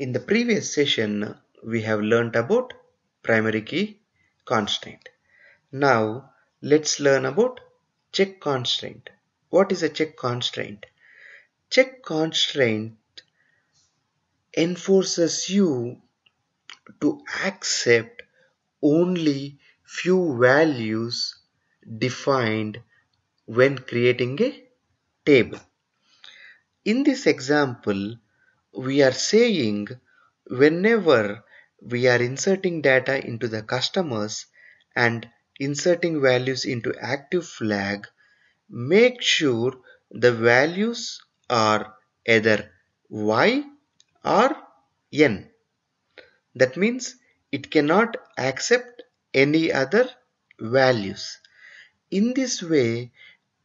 In the previous session, we have learnt about primary key constraint. Now, let's learn about check constraint. What is a check constraint? Check constraint enforces you to accept only few values defined when creating a table. In this example, we are saying whenever we are inserting data into the customers and inserting values into active flag, make sure the values are either Y or N. That means it cannot accept any other values. In this way,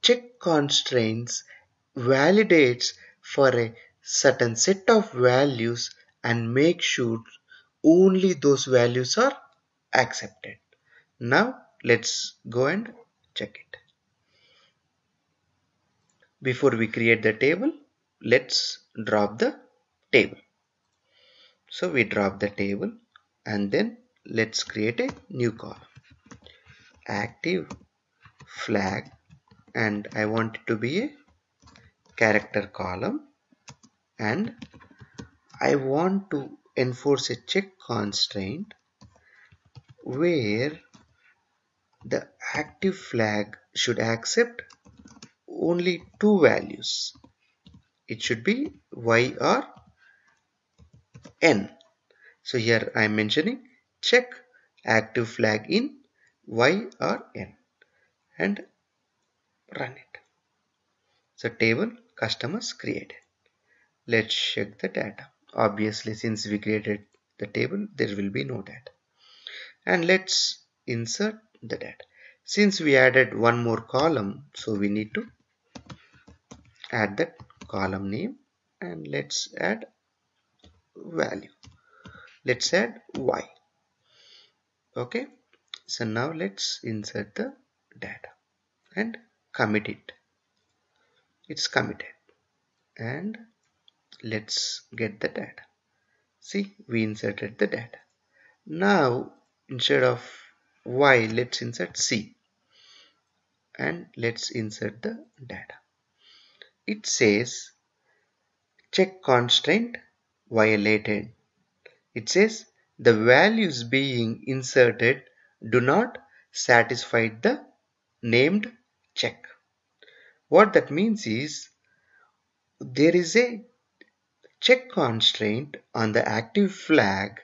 check constraints validates for a certain set of values and make sure only those values are accepted. Now let's go and check it. Before we create the table, let's drop the table. So we drop the table and then let's create a new column. Active flag, and I want it to be a character column, and I want to enforce a check constraint where the active flag should accept only two values. It should be Y or N. So here I am mentioning check active flag in Y or N and run it. So table customers created. Let's check the data. Obviously, since we created the table, there will be no data. And let's insert the data. Since we added one more column, so we need to add that column name, and let's add value. Let's add Y. Okay. So now let's insert the data and commit it. It's committed. And let's get the data. See, we inserted the data. Now instead of Y, let's insert C and let's insert the data. It says check constraint violated. It says the values being inserted do not satisfy the named check. What that means is there is a check constraint on the active flag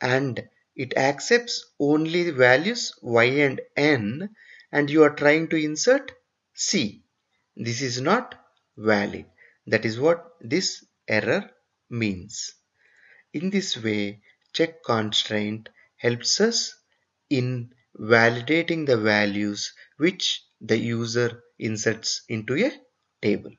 and it accepts only the values Y and N, and you are trying to insert C. This is not valid. That is what this error means. In this way, check constraint helps us in validating the values which the user inserts into a table.